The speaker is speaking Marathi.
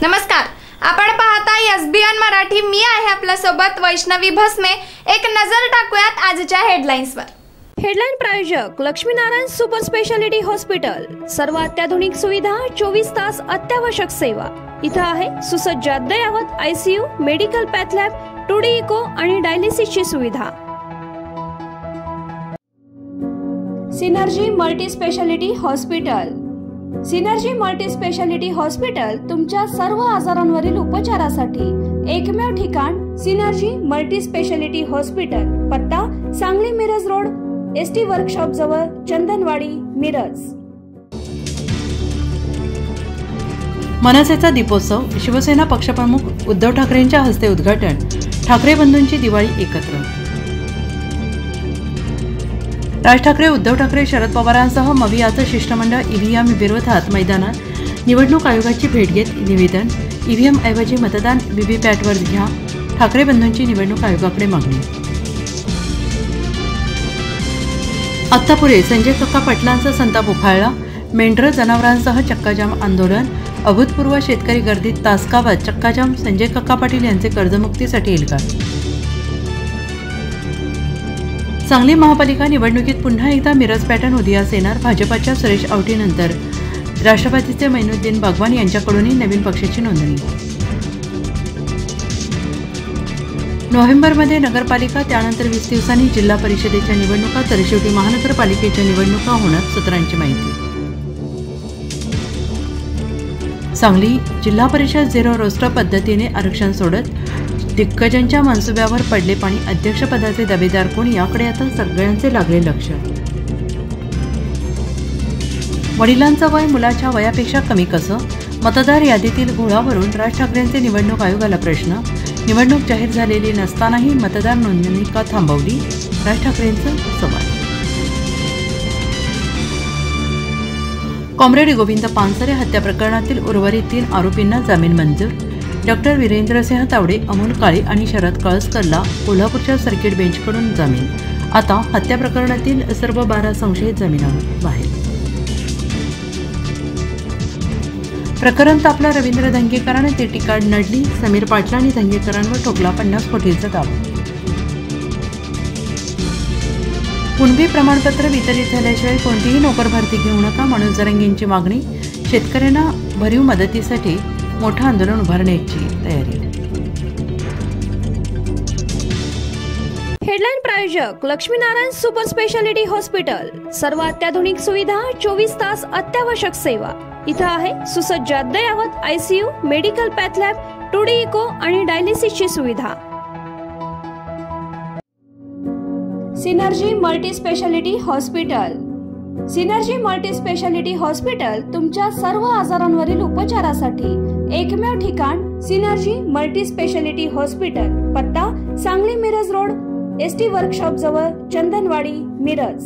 नमस्कार, आपण पाहता एसबीएन मराठी। मी आहे आपल्या सोबत वैष्णवी भस्मे। एक नजर टाकूयात आजच्या हेडलाईन्सवर। हेडलाईन प्रायोजक लक्ष्मीनारायण सुपर स्पेशालिटी हॉस्पिटल। सर्व अत्याधुनिक सुविधा, 24 तास अत्यावश्यक सेवा। इथं आहे सुसज्ज अद्ययावत ICU, medical path lab, 2D echo आणि डायलिसिसची सुविधा। Synergy multi speciality hospital. Synergy multi speciality hospital तुमच्या सर्व आजारांवरील उपचारासाठी एकमेव ठिकाण सिनर्जी मल्टी स्पेशालिटी हॉस्पिटल। पत्ता Sangli Miraj road, ST workshop जवळ, चंदनवाडी, मिरज। मनसेचा दीपोत्सव, शिवसेना पक्षप्रमुख उद्धव ठाकरेंच्या हस्ते उद्घाटन। ठाकरे बंधूंची दिवाळी एकत्र। राज ठाकरे, उद्धव ठाकरे, शरद पवारांसह मवियाचं शिष्टमंडळ ईव्हीएम विरोधात मैदानात। निवडणूक आयोगाची भेट घेत निवेदन। ईव्हीएम ऐवजी मतदान व्हीव्हीपॅटवर घ्या। ठाकरे बंधूंची निवडणूक आयोगाकडे मागणी। आत्तापुरे, संजय कक्का पाटलांचा संताप उफाळला। मेंढर जनावरांसह चक्काजाम आंदोलन। अभूतपूर्व शेतकरी गर्दीत तासगावात चक्काजाम। संजय कक्का पाटील यांचे कर्जमुक्तीसाठी एल्गार। सांगली महापालिका निवडणुकीत पुन्हा एकदा मिरज पॅटर्न उदयास येणार। भाजपाच्या सुरेश आवटीनंतर राष्ट्रवादीचे मैनुद्दीन बागवान यांच्याकडूनही नवीन पक्षाची नोंदणी। नोव्हेंबरमध्ये नगरपालिका, त्यानंतर 20 दिवसांनी जिल्हा परिषदेच्या निवडणुका, तर शेवटी महानगरपालिकेच्या निवडणुका होणार, सूत्रांची माहिती। सांगली जिल्हा परिषद 0 रोस्टर पद्धतीने आरक्षण सोडत दिग्गजांच्या मनसुब्यावर पडले पाणी। अध्यक्षपदाचे दावेदार कोण, याकडे आता सगळ्यांचे लागले लक्ष। वडिलांचं वय मुलाच्या वयापेक्षा कमी कसं? मतदार यादीतील घोळावरून राज ठाकरेंचे निवडणूक आयोगाला प्रश्न। निवडणूक जाहीर झालेली नसतानाही मतदार नोंदणी का थांबवली? राज ठाकरेंचं सवाल। कॉम्रेड गोविंद पानसरे हत्या प्रकरणातील उर्वरित 3 आरोपींना जामीन मंजूर। डॉक्टर वीरेंद्रसिंह तावडे, अमोल काळे आणि शरद कळसकरला कोल्हापूरच्या सर्किट बेंचकडून जामीन। आता हत्या प्रकरणातील सर्व 12 संशयित जामिनावर बाहेर। प्रकरण तापला, रवींद्र धंगेकरांनी ती टीका नडली। समीर पाटलांनी धंगेकरांवर ठोकला 50 कोटींचा दावा। कुणबी प्रमाणपत्र वितरित झाल्याशिवाय कोणतीही नोकर भरती घेऊ नका, मनोज जरांगेंची मागणी। शेतकऱ्यांना भरीव मदतीसाठी मोठं आंदोलन उभारण्याची तयारी। हेडलाईन प्रायोजक लक्ष्मीनारायण सुपर स्पेशालिटी हॉस्पिटल। सर्व अत्याधुनिक सुविधा, 24 तास अत्यावश्यक सेवा। इथं आहे सुसज्ज अद्ययावत ICU, medical path lab, 2D echo आणि डायलिसिसची सुविधा। Synergy multi speciality hospital. Synergy multi speciality hospital तुमच्या सर्व आजारांवरील उपचारासाठी एकमेव ठिकाण सिनर्जी मल्टी स्पेशालिटी हॉस्पिटल। पत्ता Sangli Miraj road, ST workshop जवळ, चंदनवाडी, मिरज।